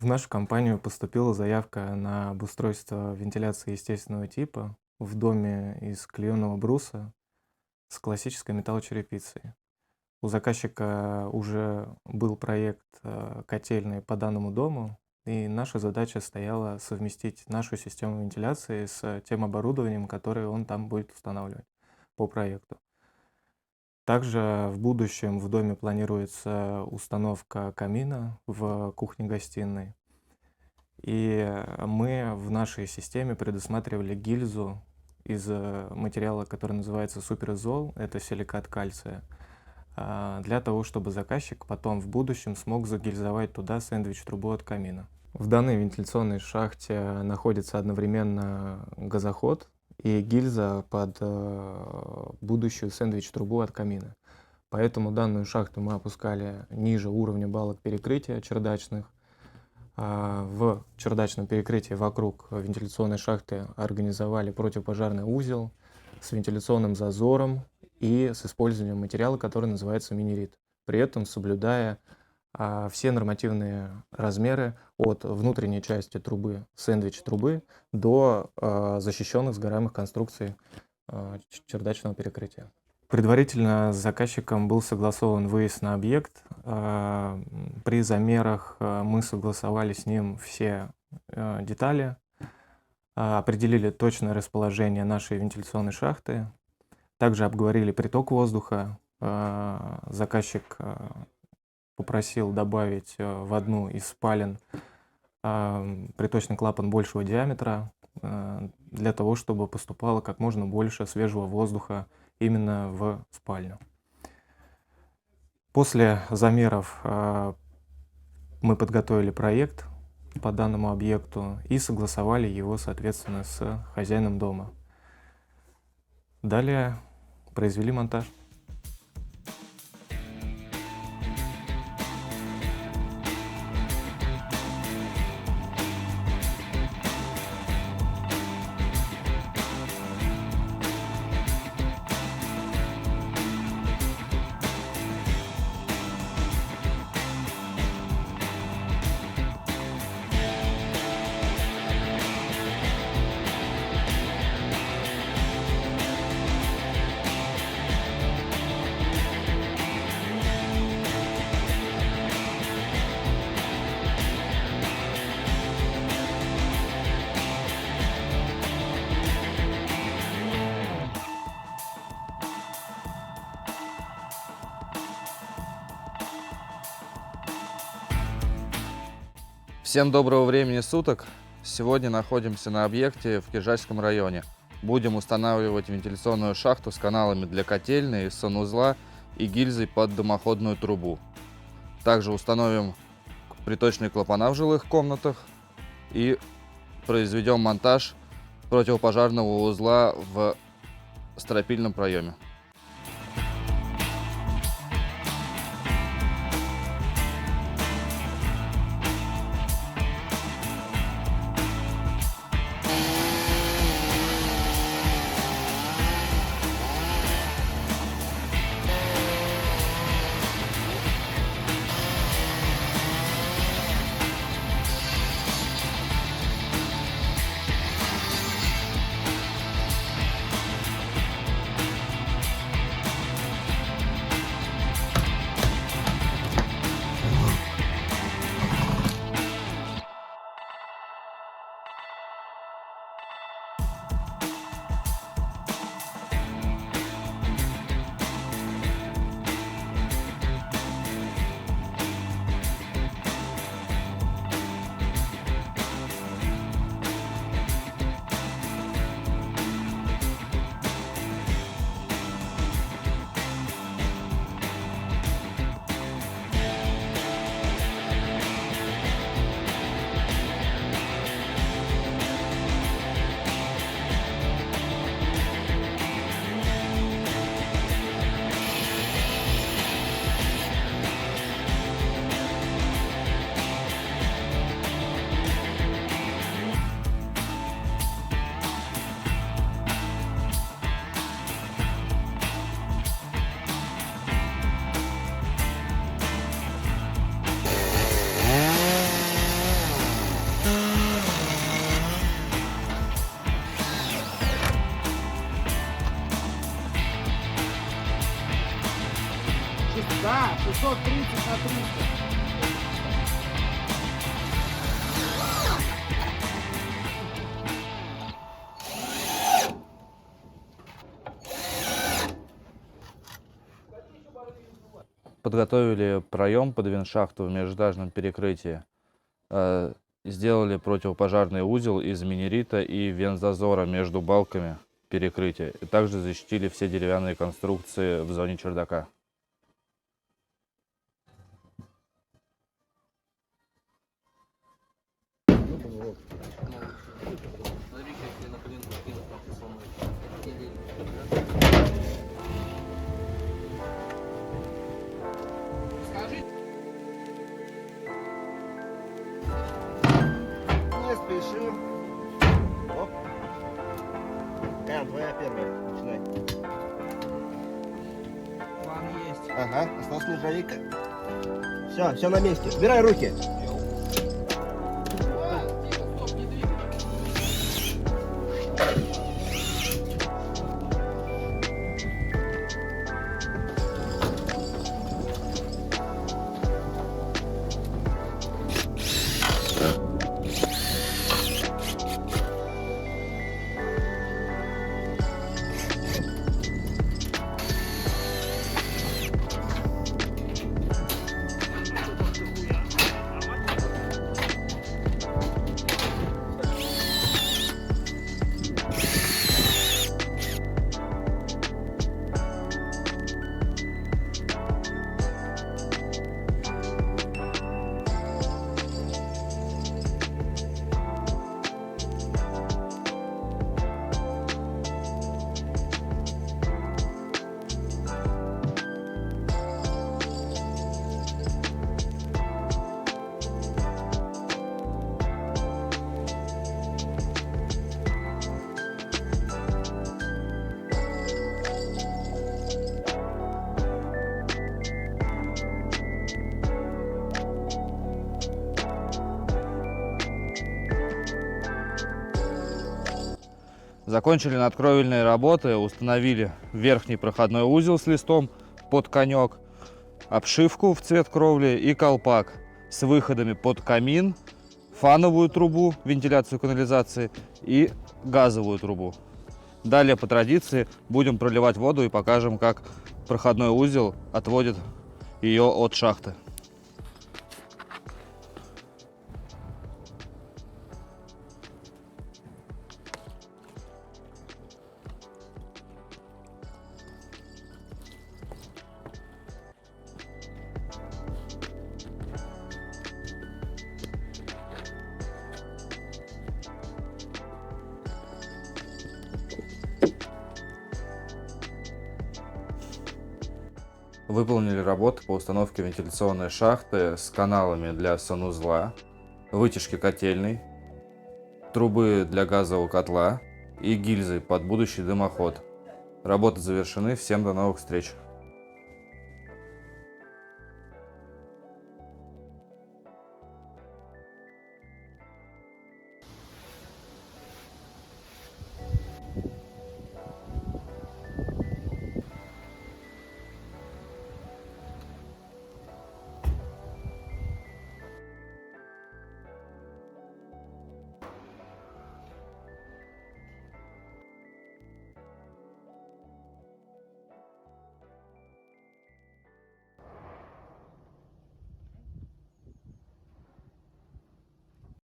В нашу компанию поступила заявка на обустройство вентиляции естественного типа в доме из клееного бруса с классической металлочерепицей. У заказчика уже был проект котельной по данному дому, и наша задача стояла совместить нашу систему вентиляции с тем оборудованием, которое он там будет устанавливать по проекту. Также в будущем в доме планируется установка камина в кухне-гостиной. Мы в нашей системе предусматривали гильзу из материала, который называется суперизол, это силикат кальция, для того, чтобы заказчик потом в будущем смог загильзовать туда сэндвич-трубу от камина. В данной вентиляционной шахте находится одновременно газоход и гильза под будущую сэндвич-трубу от камина. Поэтому данную шахту мы опускали ниже уровня балок перекрытия чердачных. В чердачном перекрытии вокруг вентиляционной шахты организовали противопожарный узел с вентиляционным зазором и с использованием материала, который называется минерит, при этом соблюдая все нормативные размеры от внутренней части трубы, сэндвич-трубы, до защищенных сгораемых конструкций чердачного перекрытия. Предварительно с заказчиком был согласован выезд на объект. При замерах мы согласовали с ним все детали, определили точное расположение нашей вентиляционной шахты, также обговорили приток воздуха. Заказчик попросил добавить в одну из спален приточный клапан большего диаметра для того, чтобы поступало как можно больше свежего воздуха именно в спальню. После замеров мы подготовили проект по данному объекту и согласовали его, соответственно, с хозяином дома. Далее произвели монтаж. Всем доброго времени суток! Сегодня находимся на объекте в Киржачском районе. Будем устанавливать вентиляционную шахту с каналами для котельной, санузла и гильзой под дымоходную трубу. Также установим приточные клапана в жилых комнатах и произведем монтаж противопожарного узла в стропильном проеме. Да, 630 на 300. Подготовили проем под виншахту в межэтажном перекрытии. Сделали противопожарный узел из минерита и вензазора между балками перекрытия. И также защитили все деревянные конструкции в зоне чердака. Не спешим. Оп. Каян, твоя первая. Начинай. План есть. Ага, осталась нержавейка. Все на месте. Убирай руки. Закончили надкровельные работы, установили верхний проходной узел с листом под конек, обшивку в цвет кровли и колпак с выходами под камин, фановую трубу, вентиляцию канализации и газовую трубу. Далее по традиции будем проливать воду и покажем, как проходной узел отводит ее от шахты. Выполнили работы по установке вентиляционной шахты с каналами для санузла, вытяжки котельной, трубы для газового котла и гильзы под будущий дымоход. Работы завершены. Всем до новых встреч!